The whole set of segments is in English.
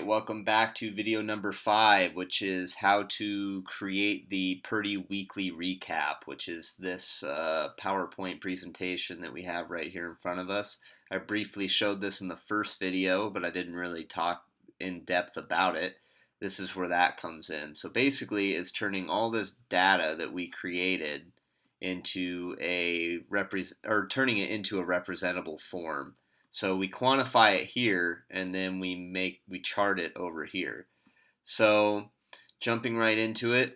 welcome back to video number 5, which is how to create the Purdy Weekly Recap, which is this PowerPoint presentation that we have right here in front of us. I briefly showed this in the first video, but I didn't really talk in depth about it. This is where that comes in. So basically, it's turning all this data that we created into turning it into a representable form. So we quantify it here, and then we chart it over here. So jumping right into it,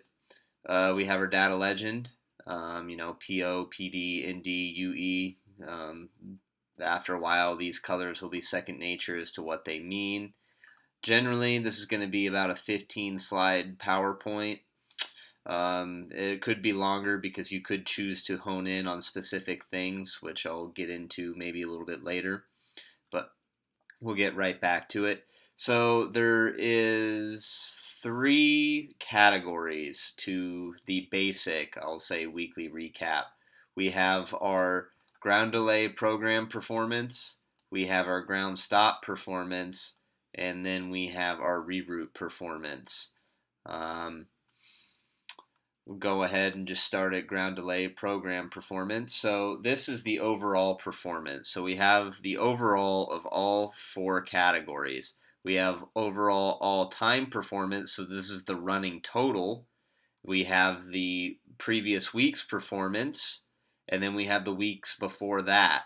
we have our data legend. PO, PD, ND, UE. After a while, these colors will be second nature as to what they mean. Generally, this is going to be about a 15-slide PowerPoint. It could be longer because you could choose to hone in on specific things, which I'll get into maybe a little bit later. But we'll get right back to it. So there is 3 categories to the basic, I'll say, weekly recap. We have our ground delay program performance, we have our ground stop performance, and then we have our reroute performance. We'll go ahead and just start at ground delay program performance. So this is the overall performance. So we have the overall of all 4 categories. We have overall all-time performance, so this is the running total. We have the previous week's performance, and then we have the weeks before that.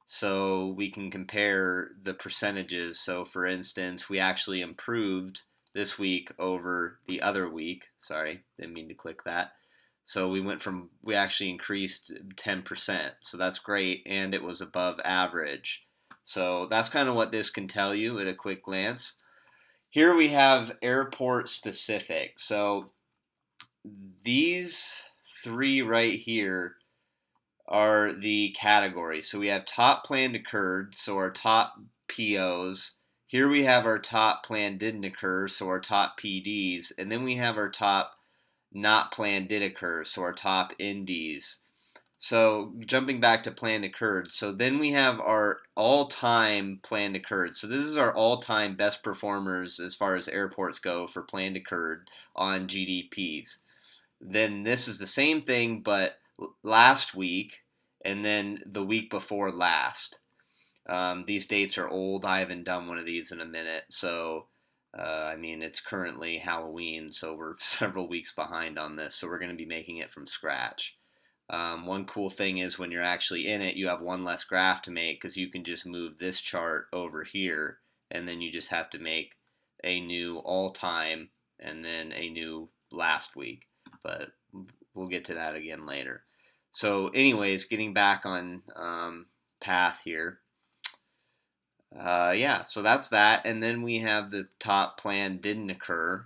So we can compare the percentages. So for instance, we actually improved this week over the other week. Sorry, didn't mean to click that. So we actually increased 10%. So that's great, and it was above average. So that's kind of what this can tell you at a quick glance. Here we have airport specific. So these 3 right here are the categories. So we have top planned occurred, so our top POs. Here we have our top planned didn't occur, so our top PDs, and then we have our top not planned did occur, so our top NDs. So jumping back to planned occurred, so then we have our all-time planned occurred. So this is our all-time best performers as far as airports go for planned occurred on GDPs. Then this is the same thing, but last week, and then the week before last. These dates are old. I haven't done one of these in a minute. So, it's currently Halloween, so we're several weeks behind on this. So we're going to be making it from scratch. One cool thing is when you're actually in it, you have one less graph to make because you can just move this chart over here, and then you just have to make a new all-time and then a new last week. But we'll get to that again later. So anyways, getting back on path here. So that's that. And then we have the top plan didn't occur.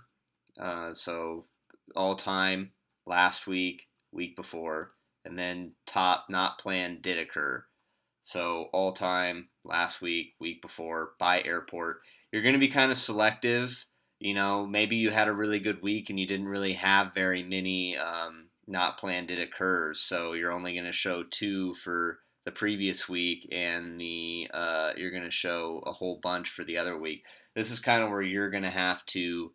So all time, last week, week before, and then top not planned did occur. So all time, last week, week before, by airport. You're going to be kind of selective. Maybe you had a really good week and you didn't really have very many not planned did occur. So you're only going to show 2 for the previous week, and you're going to show a whole bunch for the other week. This is kind of where you're going to have to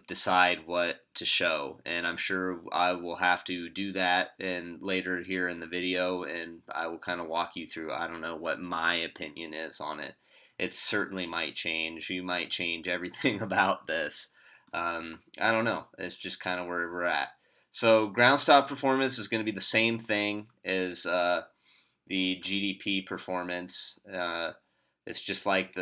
decide what to show, and I'm sure I will have to do that and later here in the video, and I will kind of walk you through. I don't know what my opinion is on it. It certainly might change. You might change everything about this. I don't know. It's just kind of where we're at. So ground stop performance is going to be the same thing as the GDP performance. It's just like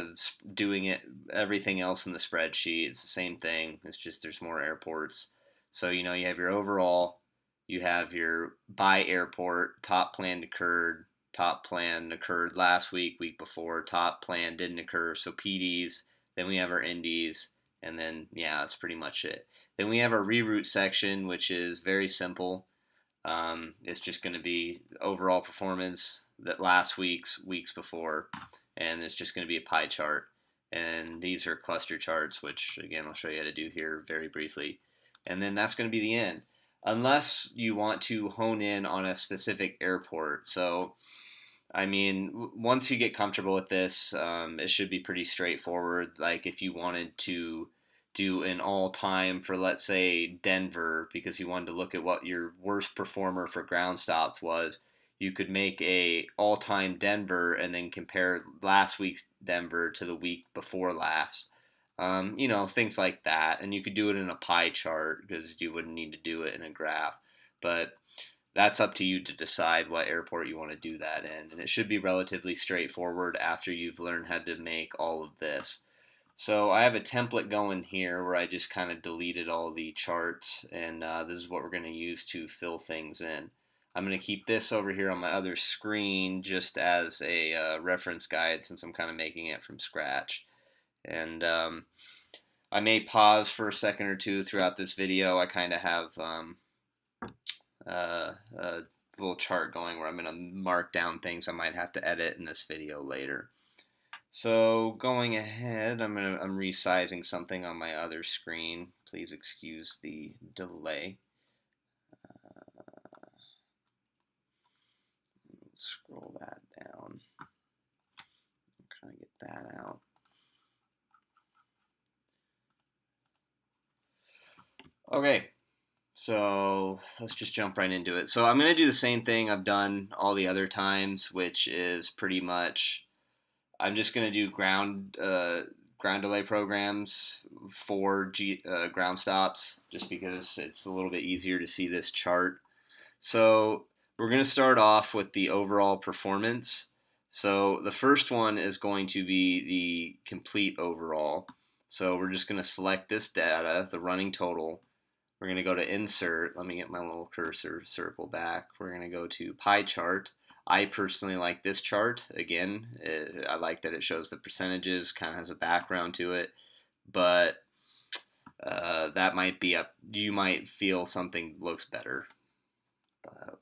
doing it everything else in the spreadsheet. It's the same thing. It's just there's more airports. So you have your overall, you have your by airport, top planned occurred, top plan occurred last week, week before, top plan didn't occur. So PDs. Then we have our NDs, and then that's pretty much it. Then we have our reroute section, which is very simple. It's just going to be overall performance that last week's, weeks before, and it's just going to be a pie chart. And these are cluster charts, which again I'll show you how to do here very briefly. And then that's going to be the end, unless you want to hone in on a specific airport. So I mean, once you get comfortable with this, it should be pretty straightforward. Like if you wanted to do an all-time for, let's say, Denver, because you wanted to look at what your worst performer for ground stops was, you could make a all-time Denver and then compare last week's Denver to the week before last. Things like that, and you could do it in a pie chart because you wouldn't need to do it in a graph. But that's up to you to decide what airport you want to do that in. And it should be relatively straightforward after you've learned how to make all of this. So I have a template going here where I just kind of deleted all the charts, and this is what we're going to use to fill things in. I'm going to keep this over here on my other screen just as a reference guide since I'm kind of making it from scratch. And I may pause for a second or two throughout this video. I kind of have a little chart going where I'm going to mark down things I might have to edit in this video later. So going ahead, I'm resizing something on my other screen. Please excuse the delay. Scroll that down. Kind of get that out. Okay, so let's just jump right into it. So I'm going to do the same thing I've done all the other times, which is pretty much I'm just going to do ground delay programs for ground stops just because it's a little bit easier to see this chart. So we're going to start off with the overall performance. So the first one is going to be the complete overall. So we're just going to select this data, the running total. We're going to go to insert. Let me get my little cursor circle back. We're going to go to pie chart. I personally like this chart. Again, I like that it shows the percentages, kind of has a background to it, but that might be up. You might feel something looks better.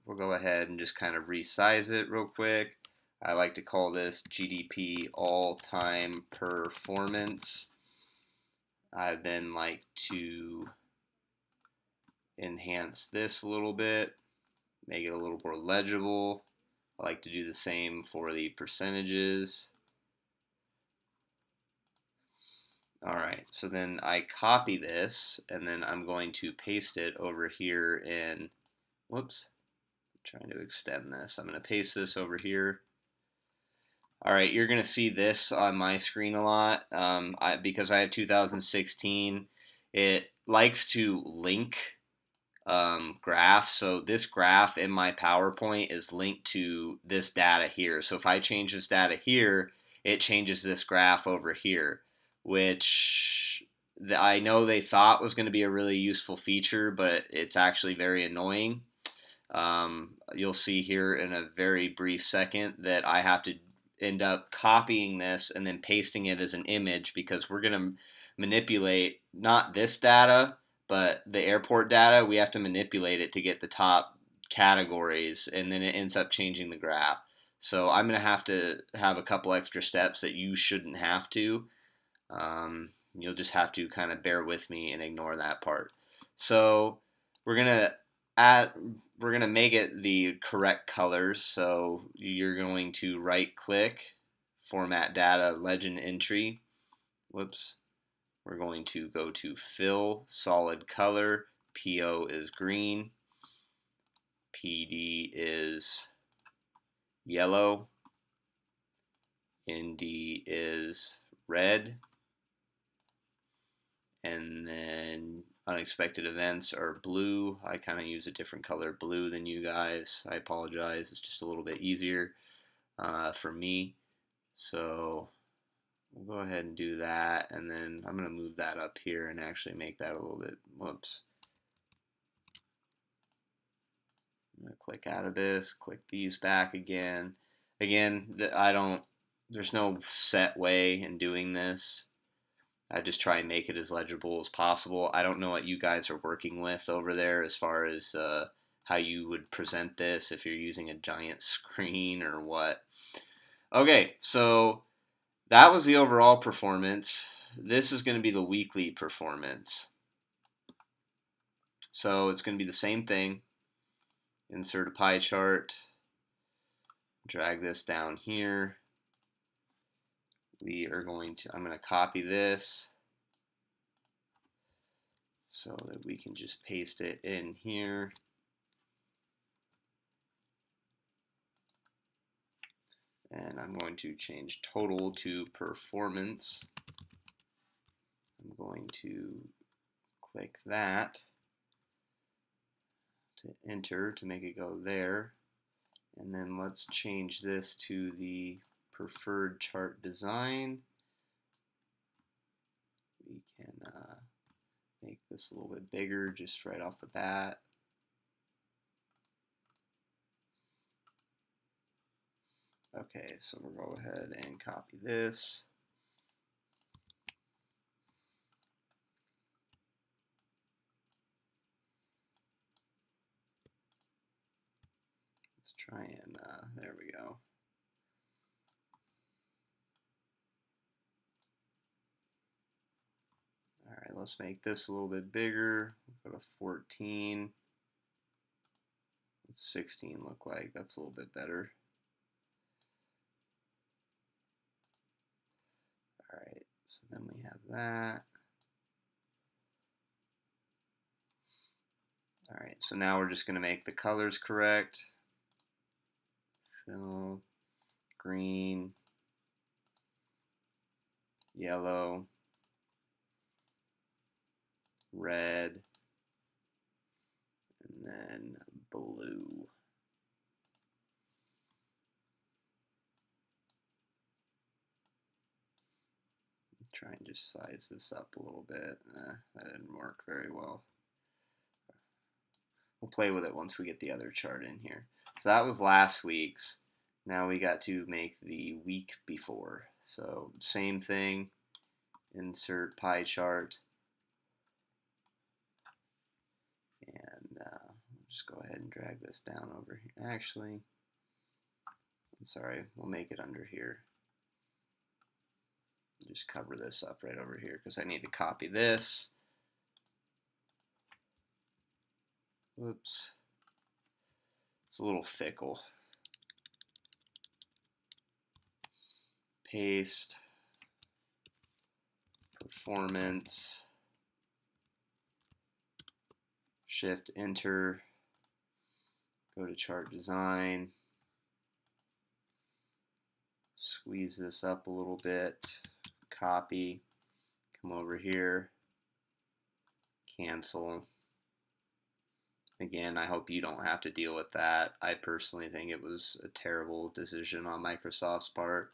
We'll go ahead and just kind of resize it real quick. I like to call this GDP all-time performance. I then like to enhance this a little bit, make it a little more legible. I like to do the same for the percentages. Alright, so then I copy this and then I'm going to paste it over here in, whoops, I'm trying to extend this. I'm going to paste this over here. Alright, you're going to see this on my screen a lot because I have 2016. It likes to link graph. So this graph in my PowerPoint is linked to this data here. So if I change this data here, it changes this graph over here, which I know they thought was going to be a really useful feature, but it's actually very annoying. You'll see here in a very brief second that I have to end up copying this and then pasting it as an image because we're going to manipulate not this data, but the airport data. We have to manipulate it to get the top categories, and then it ends up changing the graph. So I'm going to have a couple extra steps that you shouldn't have to. You'll just have to kind of bear with me and ignore that part. So we're going to make it the correct colors. So you're going to right click, format data, legend entry. Whoops. We're going to go to fill, solid color. PO is green. PD is yellow. ND is red. And then unexpected events are blue. I kind of use a different color blue than you guys. I apologize. It's just a little bit easier for me. So we'll go ahead and do that, and then I'm going to move that up here and actually make that a little bit, whoops. I'm going to click out of this, click these back again. Again, there's no set way in doing this. I just try and make it as legible as possible. I don't know what you guys are working with over there as far as how you would present this, if you're using a giant screen or what. Okay, so that was the overall performance. This is going to be the weekly performance. So it's going to be the same thing. Insert a pie chart. I'm drag this down here. I'm going to copy this so that we can just paste it in here. And I'm going to change total to performance. I'm going to click that to enter to make it go there. And then let's change this to the preferred chart design. We can make this a little bit bigger just right off the bat. Okay, so we'll go ahead and copy this. Let's try and, there we go. All right, let's make this a little bit bigger. We'll go to 14. What's 16 look like? That's a little bit better. All right, so then we have that. All right, so now we're just going to make the colors correct. Fill, green, yellow, red, and then blue. Try and just size this up a little bit. That didn't work very well. We'll play with it once we get the other chart in here. So that was last week's. Now we got to make the week before. So same thing, insert pie chart. And just go ahead and drag this down over here. Actually, I'm sorry, we'll make it under here. Just cover this up right over here because I need to copy this. Whoops. It's a little fickle. Paste. Performance. Shift Enter. Go to chart design. Squeeze this up a little bit. Copy. Come over here. Cancel. Again, I hope you don't have to deal with that. I personally think it was a terrible decision on Microsoft's part.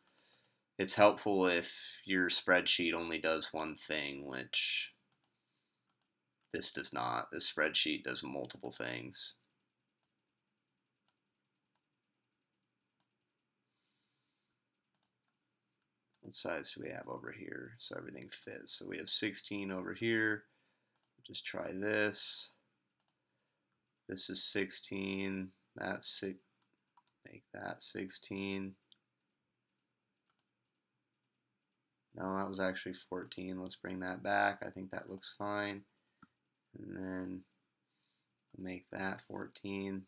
It's helpful if your spreadsheet only does one thing, which this does not. This spreadsheet does multiple things. What size do we have over here? So everything fits. So we have 16 over here. Just try this. This is 16. That's 6. Make that 16. No, that was actually 14. Let's bring that back. I think that looks fine. And then make that 14.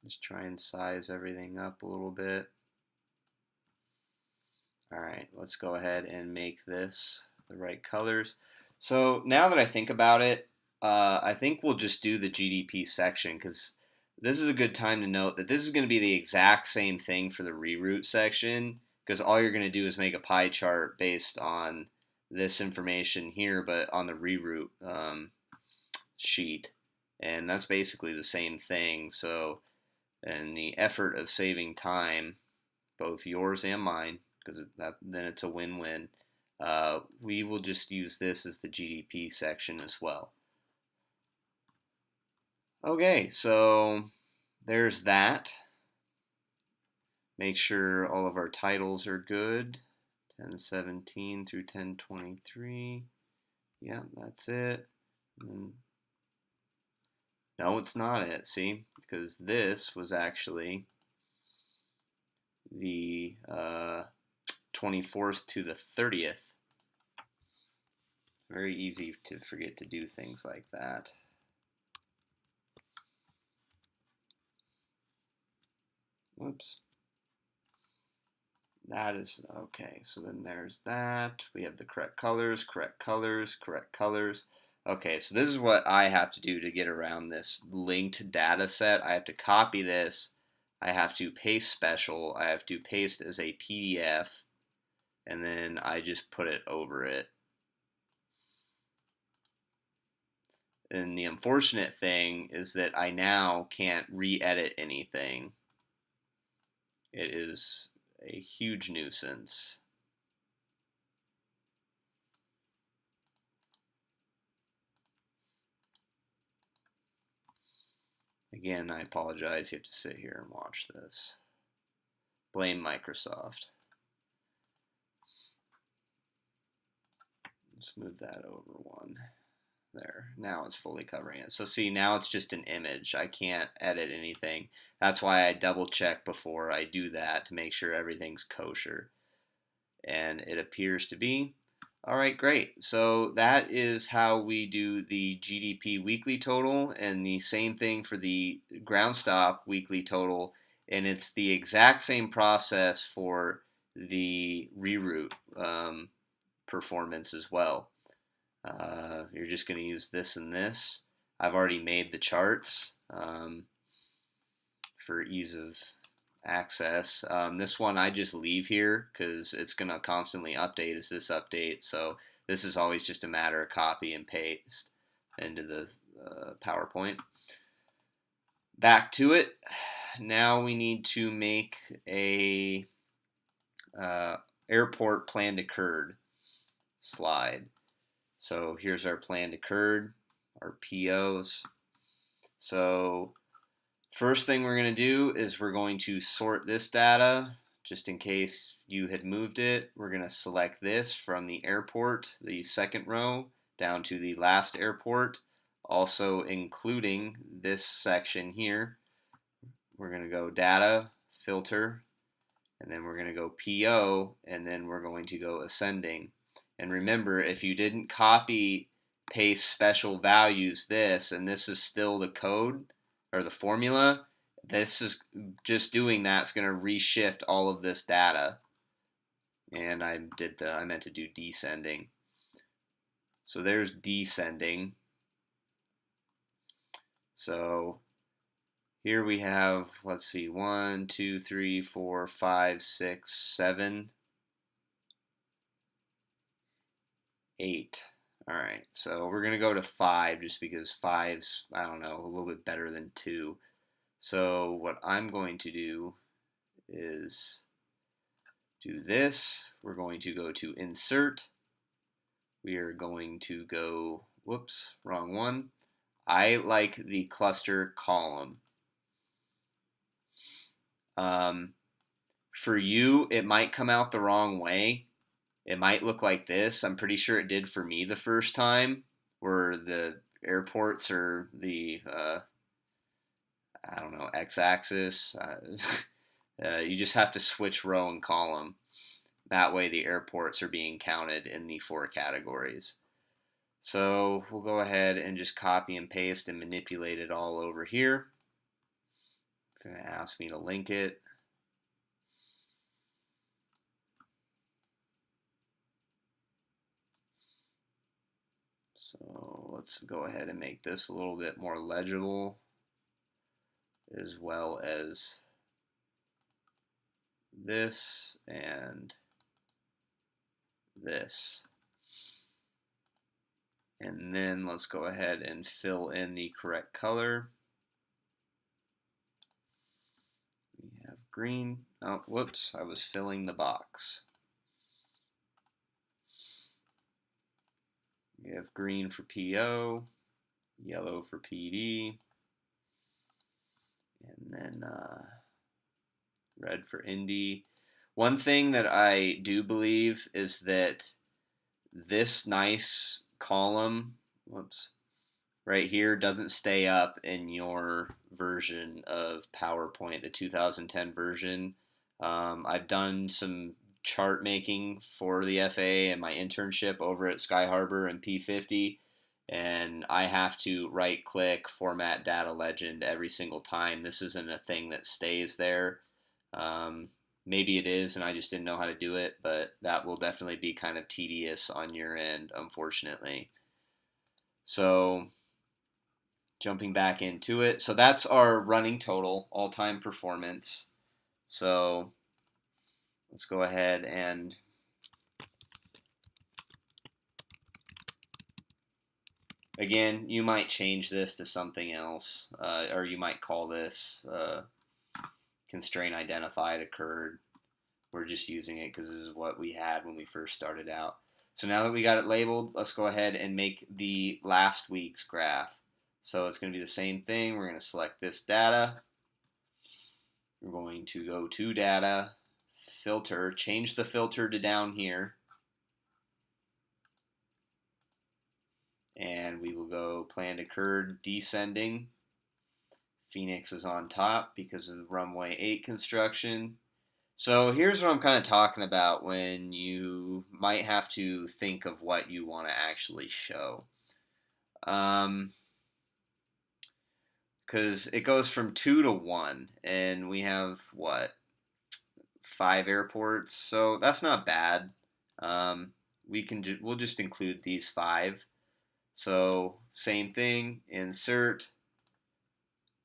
Just try and size everything up a little bit. All right, let's go ahead and make this the right colors. So now that I think about it, I think we'll just do the GDP section because this is a good time to note that this is going to be the exact same thing for the reroute section because all you're going to do is make a pie chart based on this information here, but on the reroute sheet. And that's basically the same thing. So, in the effort of saving time, both yours and mine, because then it's a win-win, we will just use this as the GDP section as well. Okay, so there's that. Make sure all of our titles are good. 1017 through 1023. Yeah, that's it. No, it's not it, see? Because this was actually the 24th to the 30th. Very easy to forget to do things like that. Whoops. That is okay. So then there's that. We have the correct colors, correct colors, correct colors. Okay, so this is what I have to do to get around this linked data set. I have to copy this. I have to paste special. I have to paste as a PDF. And then I just put it over it. And the unfortunate thing is that I now can't re-edit anything. It is a huge nuisance. Again, I apologize. You have to sit here and watch this. Blame Microsoft. Let's move that over one. There. Now it's fully covering it. So see, now it's just an image. I can't edit anything. That's why I double check before I do that to make sure everything's kosher. And it appears to be. All right, great. So that is how we do the GDP weekly total, and the same thing for the GroundStop weekly total. And it's the exact same process for the reroute performance as well. You're just going to use this and this. I've already made the charts for ease of access. This one I just leave here because it's going to constantly update as this updates. So this is always just a matter of copy and paste into the PowerPoint. Back to it. Now we need to make a airport planned occurred slide. So here's our planned occurred, our POs. So first thing we're going to do is we're going to sort this data just in case you had moved it. We're going to select this from the airport, the second row, down to the last airport, also including this section here. We're going to go data, filter, and then we're going to go PO, and then we're going to go ascending. And remember, if you didn't copy paste special values this, and this is still the code or the formula, this is just doing that's going to reshift all of this data. And I meant to do descending. So there's descending. So here we have, let's see, 1, 2, 3, 4, 5, 6, 7, 8. All right, so we're going to go to 5 just because 5's, I don't know, a little bit better than 2. So what I'm going to do is do this. We're going to go to insert. We are going to go, whoops, wrong one. I like the cluster column. For you, it might come out the wrong way. It might look like this. I'm pretty sure it did for me the first time, where the airports are the, I don't know, x-axis. You just have to switch row and column. That way the airports are being counted in the 4 categories. So we'll go ahead and just copy and paste and manipulate it all over here. It's going to ask me to link it. So let's go ahead and make this a little bit more legible, as well as this and this. And then let's go ahead and fill in the correct color. We have green. Oh, whoops, I was filling the box. We have green for PO, yellow for PD, and then red for Indy. One thing that I do believe is that this nice column, whoops, right here doesn't stay up in your version of PowerPoint, the 2010 version. I've done some chart making for the FAA and my internship over at Sky Harbor and P50, and I have to right click format data legend every single time. This isn't a thing that stays there. Maybe it is, and I just didn't know how to do it, but that will definitely be kind of tedious on your end, unfortunately. So, jumping back into it. So, that's our running total, all time performance. So, let's go ahead and again, you might change this to something else, or you might call this constraint identified occurred. We're just using it because this is what we had when we first started out. So now that we got it labeled, let's go ahead and make the last week's graph. So it's going to be the same thing. We're going to select this data. We're going to go to data, filter, change the filter to down here. And we will go planned occurred descending. Phoenix is on top because of the runway 8 construction. So here's what I'm kind of talking about when you might have to think of what you want to actually show. Because it goes from 2 to 1, and we have, what, 5 airports, so that's not bad. We'll just include these 5. So same thing, insert,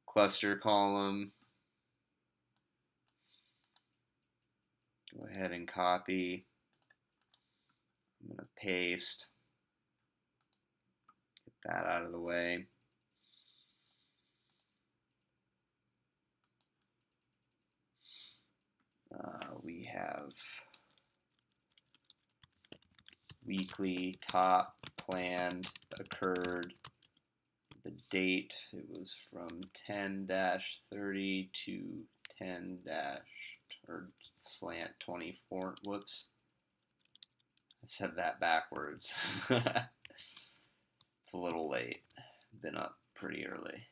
cluster column, go ahead and copy. I'm going to paste, get that out of the way. We have weekly top planned occurred. The date, it was from 10-30 to 10- or slant 24. Whoops. I said that backwards. It's a little late. Been up pretty early.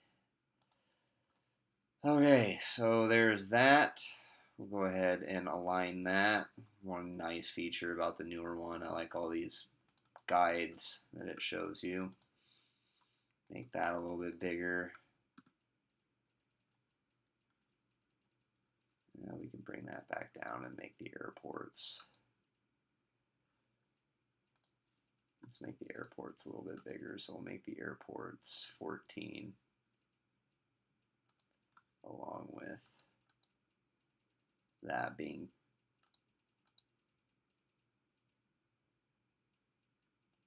Okay, so there's that. We'll go ahead and align that. One nice feature about the newer one, I like all these guides that it shows you. Make that a little bit bigger. Now we can bring that back down and make the airports. Let's make the airports a little bit bigger. So we'll make the airports 14 along with that being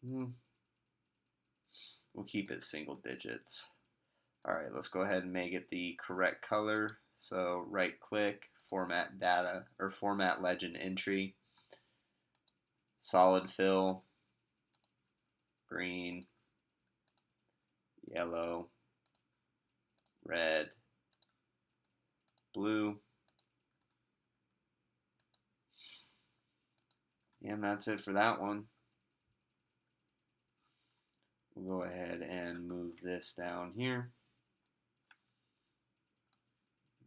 we'll keep it single digits. Alright, let's go ahead and make it the correct color. So right click, format data, or format legend entry, solid fill, green, yellow, red, blue. And that's it for that one. We'll go ahead and move this down here.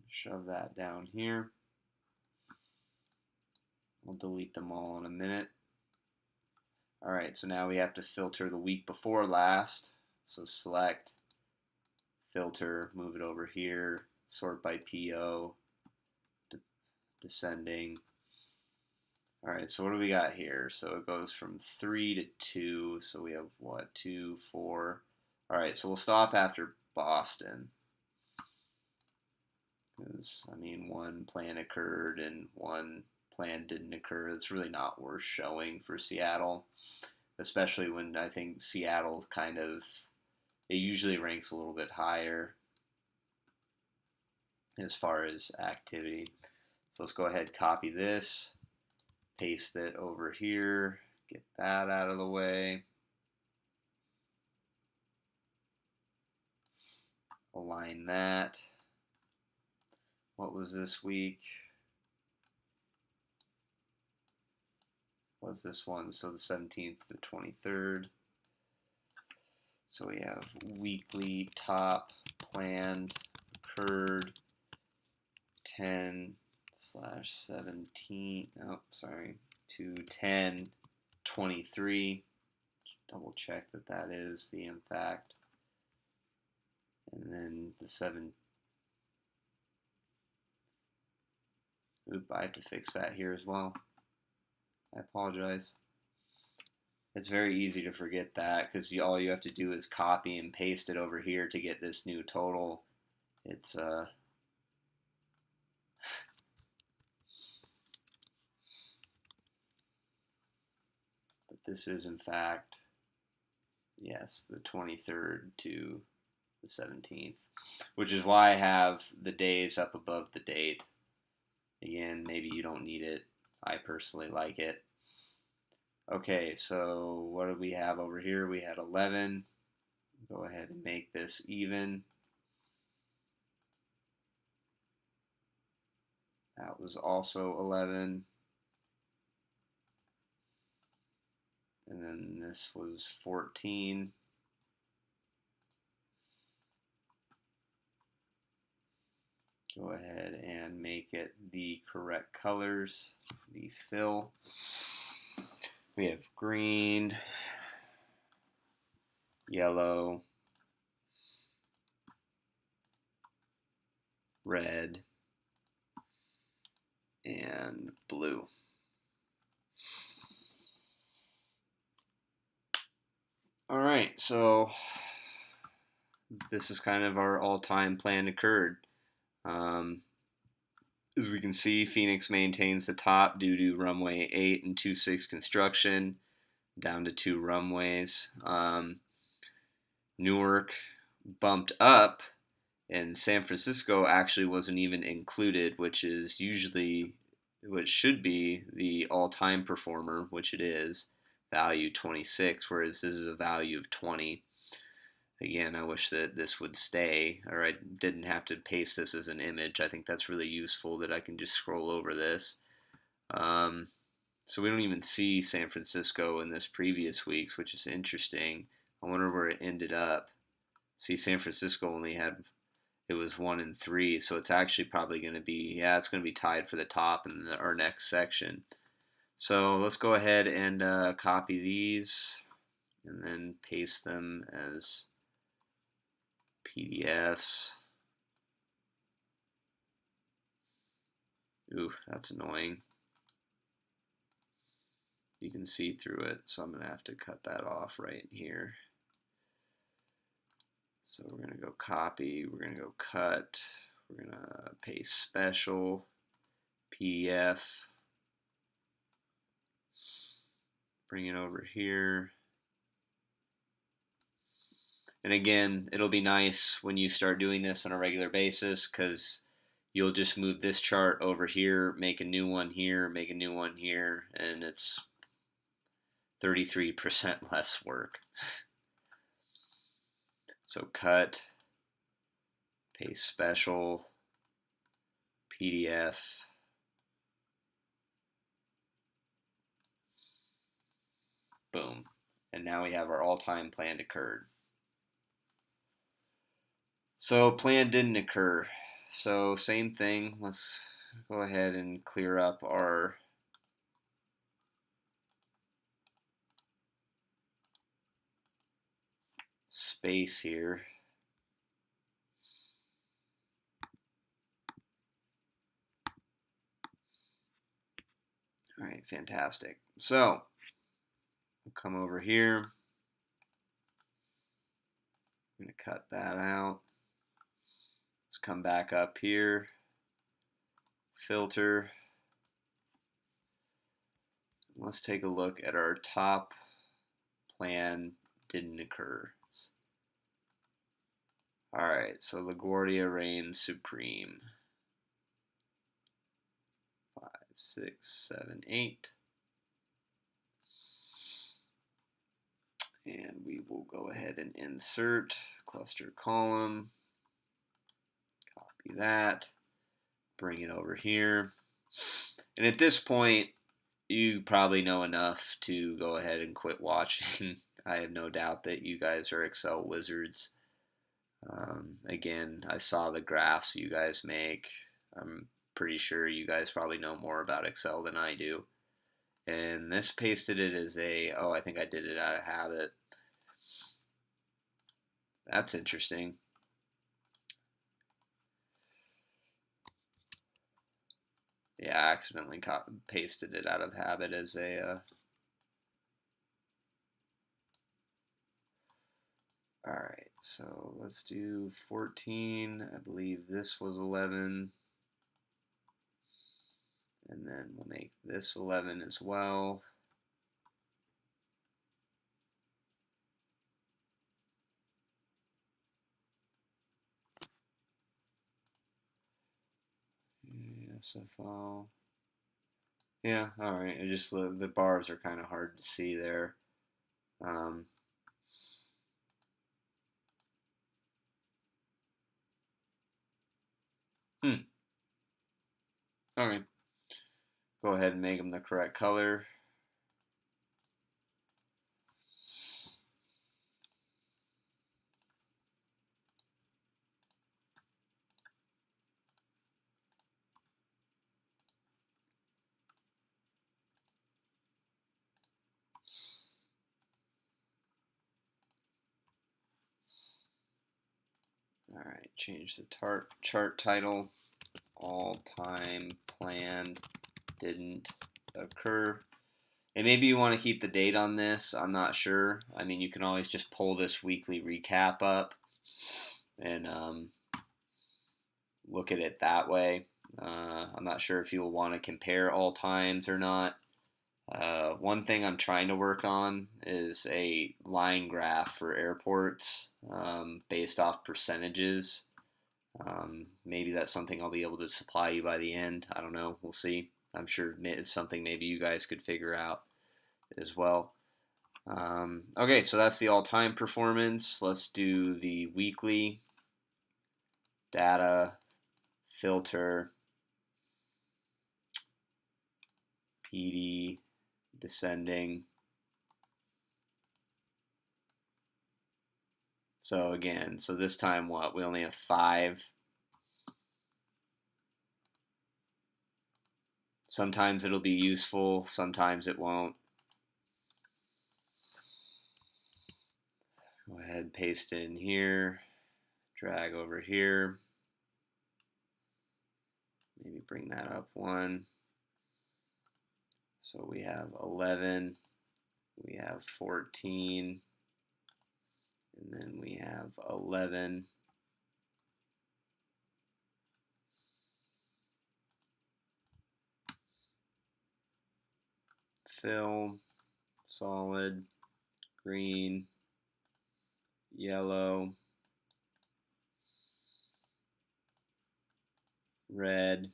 Shove that down here. We'll delete them all in a minute. Alright, so now we have to filter the week before last. So select, filter, move it over here, sort by PO, descending. Alright, so what do we got here? So it goes from 3 to 2, so we have what, 2, 4. Alright, so we'll stop after Boston. Because, I mean, one plan occurred and one plan didn't occur. It's really not worth showing for Seattle, especially when I think Seattle's kind of, it usually ranks a little bit higher as far as activity. So let's go ahead, copy this, paste it over here, get that out of the way. Align that. What was this week? Was this one? So the 17th to the 23rd. So we have weekly top planned occurred 10/17. Oh, sorry, to 10/23. Double check that that is the in fact. And then the Oop, I have to fix that here as well. I apologize. It's very easy to forget that because all you have to do is copy and paste it over here to get this new total. It's but this is in fact, yes, the 23rd to the 17th, which is why I have the days up above the date. Again, maybe you don't need it. I personally like it. Okay, so what do we have over here? We had 11. Go ahead and make this even. That was also 11. And then this was 14. Go ahead and make it the correct colors, the fill. We have green, yellow, red, and blue. All right, so this is kind of our all-time plan occurred. As we can see, Phoenix maintains the top due to runway 8 and 26 construction, down to 2 runways. Newark bumped up, and San Francisco actually wasn't even included, which is usually, which should be the all-time performer, which it is, value 26, whereas this is a value of 20. Again, I wish that this would stay, or I didn't have to paste this as an image. I think that's really useful that I can just scroll over this. So we don't even see San Francisco in this previous weeks, which is interesting. I wonder where it ended up. See, San Francisco only had, it was 1 and 3, so it's actually probably going to be, yeah, it's going to be tied for the top in our next section. So let's go ahead and copy these and then paste them as PDFs. Ooh, that's annoying. You can see through it, so I'm going to have to cut that off right here. So we're going to go copy, we're going to go cut, we're going to paste special, PDF, bring it over here. And again, it'll be nice when you start doing this on a regular basis because you'll just move this chart over here, make a new one here, make a new one here, and it's 33% less work. So cut, paste special, PDF, boom. And now we have our all-time plan occurred. So plan didn't occur. So same thing. Let's go ahead and clear up our space here. All right, fantastic. So we'll come over here. I'm going to cut that out. Let's come back up here. Filter. Let's take a look at our top plan didn't occur. All right, so LaGuardia reigns supreme. 5, 6, 7, 8. And we will go ahead and insert cluster column. Copy that. Bring it over here. And at this point, you probably know enough to go ahead and quit watching. I have no doubt that you guys are Excel wizards. Again, I saw the graphs you guys make. I'm pretty sure you guys probably know more about Excel than I do. And this pasted it as a, oh, I think I did it out of habit. That's interesting. Yeah, I accidentally pasted it out of habit as a. All right, so let's do 14. I believe this was 11. And then we'll make this 11 as well. SFO. Yeah, all right. It just the bars are kind of hard to see there. Um, hmm. Okay. Go ahead and make them the correct color. All right. Change the chart title. All-time planned didn't occur. And maybe you want to keep the date on this. I'm not sure. I mean, you can always just pull this weekly recap up and look at it that way. I'm not sure if you'll want to compare all times or not. One thing I'm trying to work on is a line graph for airports based off percentages. Maybe that's something I'll be able to supply you by the end. I don't know. We'll see. I'm sure it's something maybe you guys could figure out as well. Okay, so that's the all-time performance. Let's do the weekly data filter PD descending. So again, so this time what? We only have 5. Sometimes it'll be useful, sometimes it won't. Go ahead and paste in here, drag over here. Maybe bring that up 1. So we have 11, we have 14, and then we have 11. Fill, solid, green, yellow, red,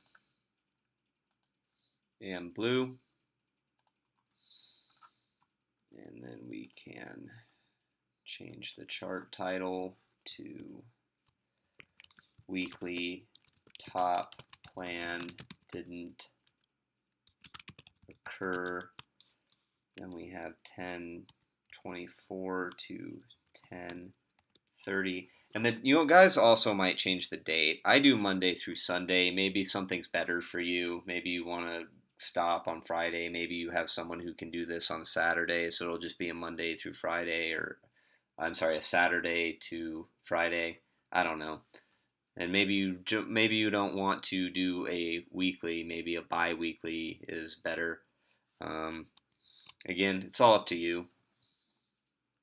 and blue. And then we can change the chart title to weekly top plan didn't occur. Then we have 10/24 to 10/30. And then, guys also might change the date. I do Monday through Sunday. Maybe something's better for you. Maybe you want to stop on Friday. Maybe you have someone who can do this on Saturday, so it'll just be a Monday through Friday, or I'm sorry, a Saturday to Friday. I don't know. And maybe you don't want to do a weekly. Maybe a bi-weekly is better. Um, Again, it's all up to you.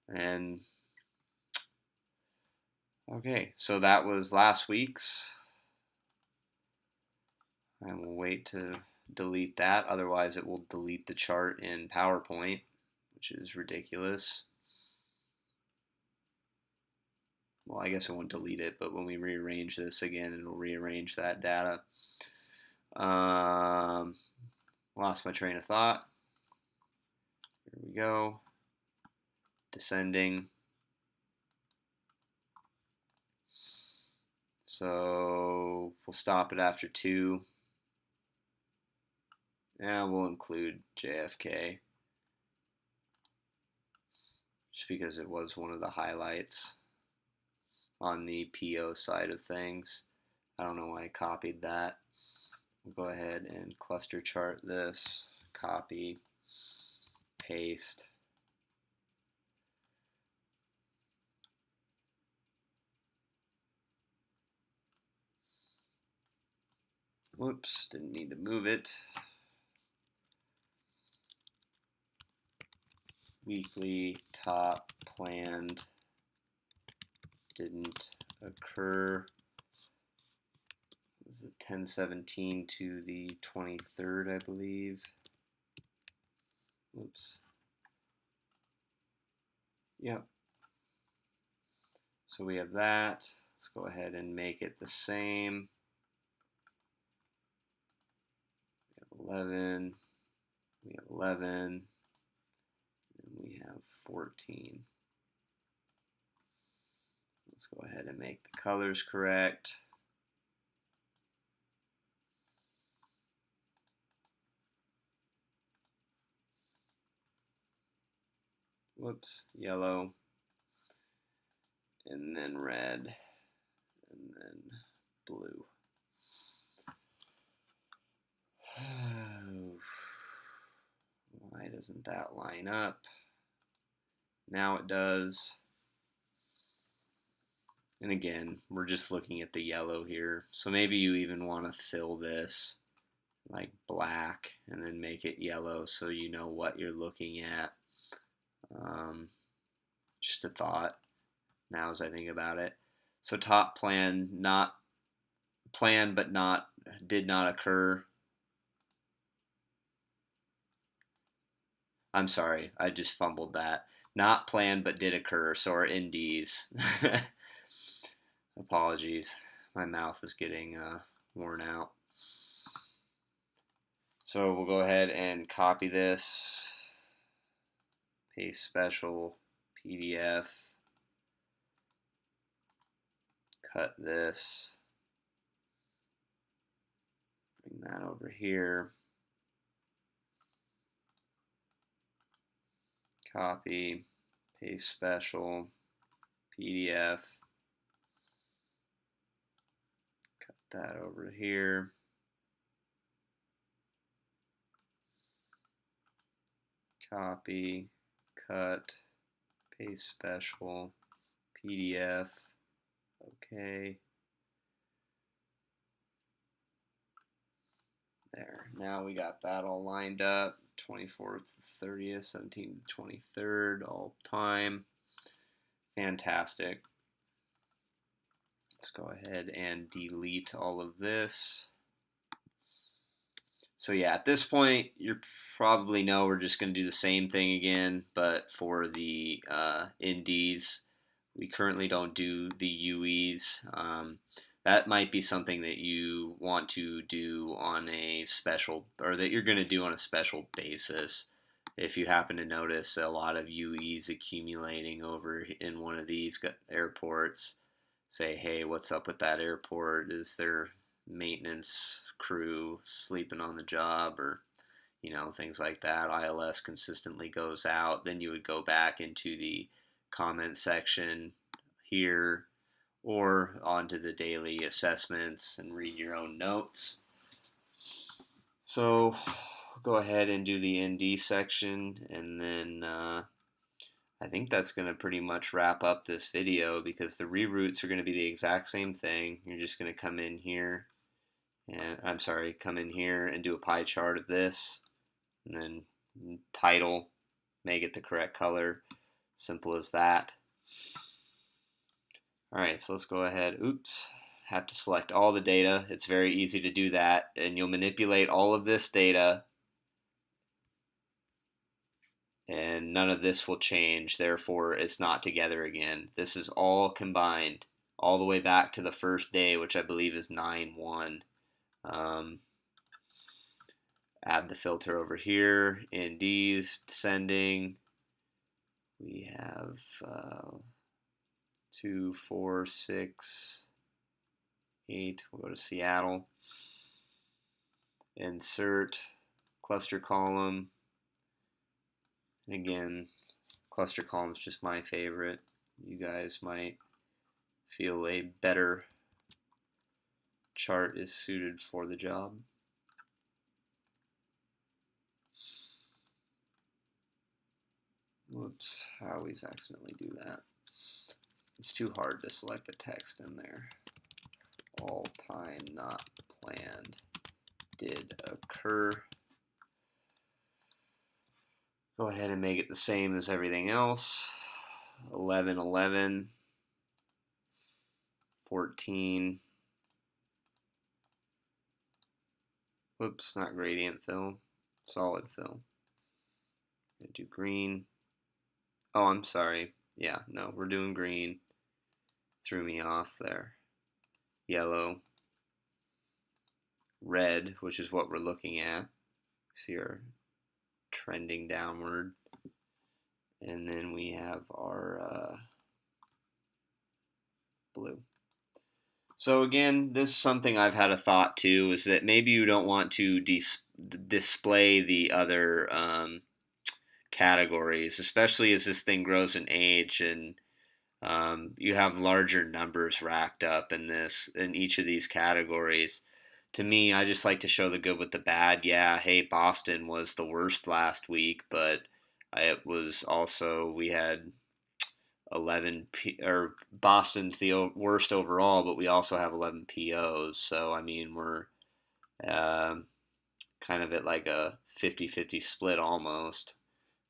And okay, so that was last week's. I will wait to delete that, otherwise it will delete the chart in PowerPoint, which is ridiculous. Well, I guess it won't delete it, but when we rearrange this again, it'll rearrange that data. Lost my train of thought. Here we go. Descending. So we'll stop it after 2. And we'll include JFK just because it was one of the highlights on the PO side of things. I don't know why I copied that. We'll go ahead and cluster chart this, copy, paste. Whoops, didn't mean to move it. Weekly top planned didn't occur. It was the 10/17 to the 23rd, I believe. Oops. Yep. So we have that. Let's go ahead and make it the same. We have 11. We have 11. And we have 14. Let's go ahead and make the colors correct. Whoops, yellow, and then red, and then blue. Why doesn't that line up? Now it does. And again, we're just looking at the yellow here. So maybe you even want to fill this like black and then make it yellow so you know what you're looking at. Just a thought now as I think about it. So top plan, not planned but not, did not occur. I'm sorry, I just fumbled that. Not planned but did occur, so our NDs. Apologies, my mouth is getting worn out. So we'll go ahead and copy this, paste special, PDF, cut this, bring that over here, copy, paste special, PDF, cut that over here, copy, cut, paste special, PDF, okay. There, now we got that all lined up. 24th, 30th, 17th, 23rd, all time. Fantastic. Let's go ahead and delete all of this. So yeah, at this point, you probably know we're just going to do the same thing again, but for the NDs, we currently don't do the UEs. That might be something that you want to do on a special, or that you're going to do on a special basis. If you happen to notice a lot of UEs accumulating over in one of these airports, say, hey, what's up with that airport? Is there maintenance crew sleeping on the job, or things like that? ILS consistently goes out. Then you would go back into the comment section here or onto the daily assessments and read your own notes. So go ahead and do the ND section, and then I think that's going to pretty much wrap up this video, because the reroutes are going to be the exact same thing. You're just going to come in here and come in here and do a pie chart of this, and then title, make it the correct color. Simple as that. Alright, so let's go ahead. Oops. Have to select all the data. It's very easy to do that, and you'll manipulate all of this data, and none of this will change. Therefore, it's not together again. This is all combined all the way back to the first day, which I believe is 9/1. Add the filter over here. NDs descending. We have 2, 4, 6, 8. We'll go to Seattle. Insert cluster column. Again, cluster column is just my favorite. You guys might feel a better chart is suited for the job. Whoops, I always accidentally do that. It's too hard to select the text in there. All time not planned did occur. Go ahead and make it the same as everything else. 11, 11, 14. Whoops, not gradient fill, solid fill. Gonna do green. Oh, I'm sorry. Yeah, no, we're doing green. Threw me off there. Yellow. Red, which is what we're looking at. See our trending downward. And then we have our blue. So again, this is something I've had a thought too, is that maybe you don't want to display the other categories, especially as this thing grows in age and you have larger numbers racked up in each of these categories. To me, I just like to show the good with the bad. Yeah, hey, Boston was the worst last week, but it was also, we had 11 or Boston's the worst overall, but we also have 11 POs. So I mean, we're kind of at like a 50-50 split almost,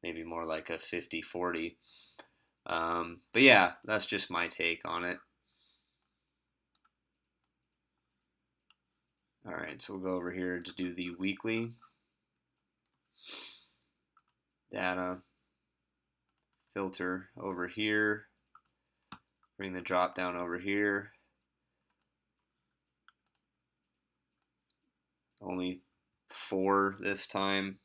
maybe more like a 50-40. But yeah, that's just my take on it. All right, so we'll go over here to do the weekly data, filter over here, bring the drop down over here. Only 4 this time.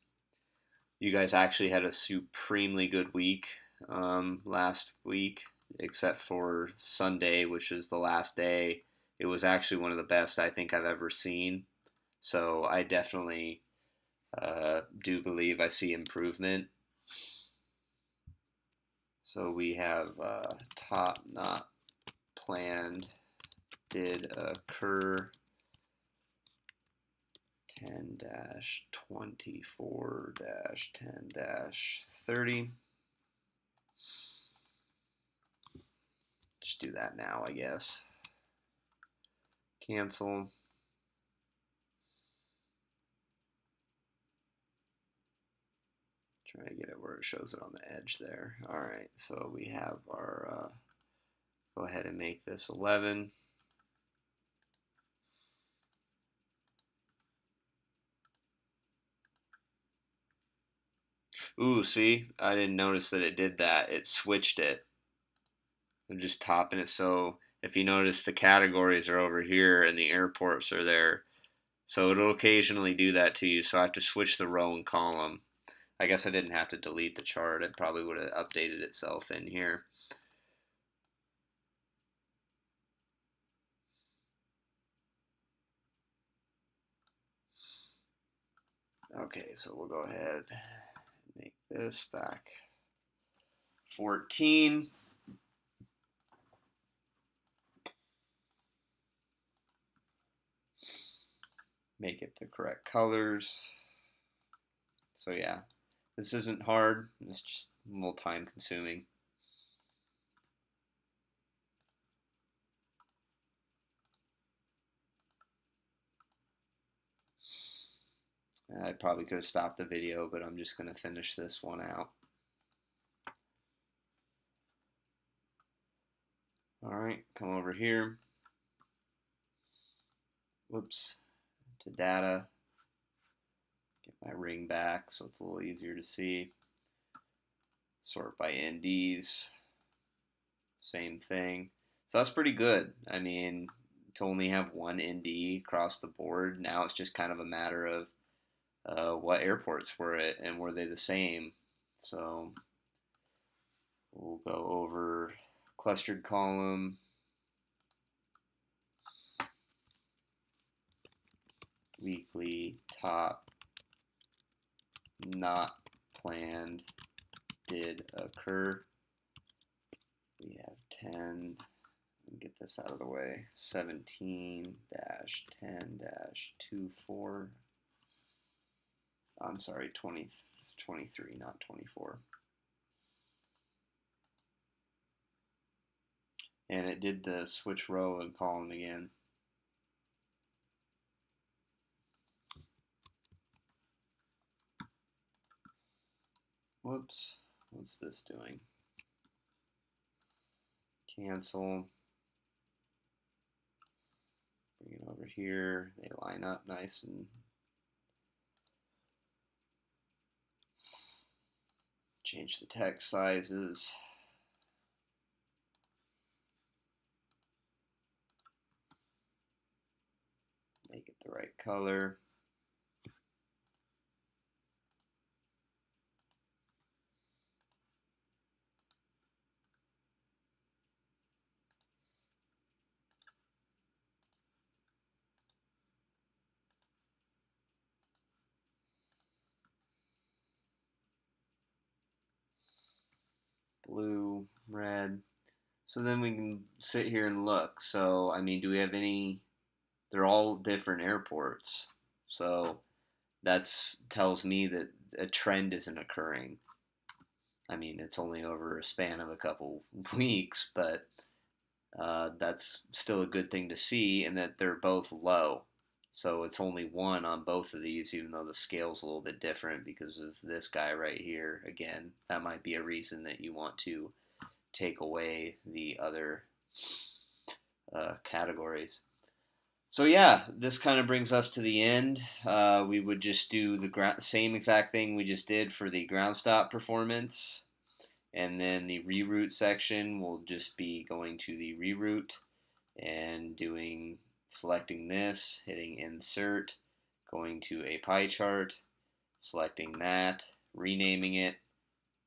You guys actually had a supremely good week last week, except for Sunday, which is the last day. It was actually one of the best I think I've ever seen. So I definitely do believe I see improvement. So we have top not planned did occur 10-24-10-30. Just do that now, I guess. Cancel. Trying to get it where it shows it on the edge there. All right, so we have our, go ahead and make this 11. Ooh, see, I didn't notice that it did that. It switched it. I'm just topping it. So if you notice, the categories are over here and the airports are there. So it'll occasionally do that to you. So I have to switch the row and column. I guess I didn't have to delete the chart. It probably would have updated itself in here. Okay, so we'll go ahead and make this back 14. Make it the correct colors. So yeah, this isn't hard. It's just a little time consuming. I probably could have stopped the video, but I'm just going to finish this one out. Alright, come over here. Whoops. To data. Get my ring back so it's a little easier to see. Sort by NDs. Same thing. So that's pretty good. I mean, to only have one ND across the board, now it's just kind of a matter of what airports were it and were they the same. So we'll go over clustered column, weekly top not planned did occur. We have 10, get this out of the way, 17-10-24. I'm sorry, 23, not 24. And it did the switch row and column again. Whoops, what's this doing? Cancel. Bring it over here. They line up nice and change the text sizes. Make it the right color. Blue, red. So then we can sit here and look. So, I mean, do we have any? They're all different airports. So that's tells me that a trend isn't occurring. I mean, it's only over a span of a couple weeks, but that's still a good thing to see, and that they're both low. So it's only one on both of these, even though the scale's a little bit different because of this guy right here. Again, that might be a reason that you want to take away the other categories. So yeah, this kind of brings us to the end. We would just do the same exact thing we just did for the ground stop performance. And then the reroute section will just be going to the reroute and selecting this, hitting insert, going to a pie chart, selecting that, renaming it,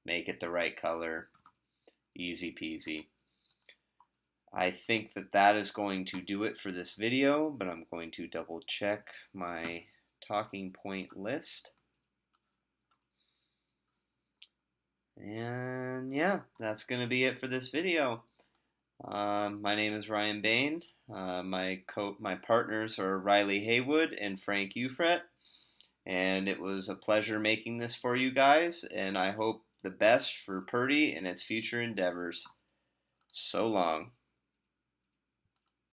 make it the right color, easy peasy. I think that is going to do it for this video, but I'm going to double check my talking point list. And yeah, that's going to be it for this video. My name is Ryan Bain. My partners are Riley Haywood and Frank Ufret. And it was a pleasure making this for you guys. And I hope the best for Purdy and its future endeavors. So long.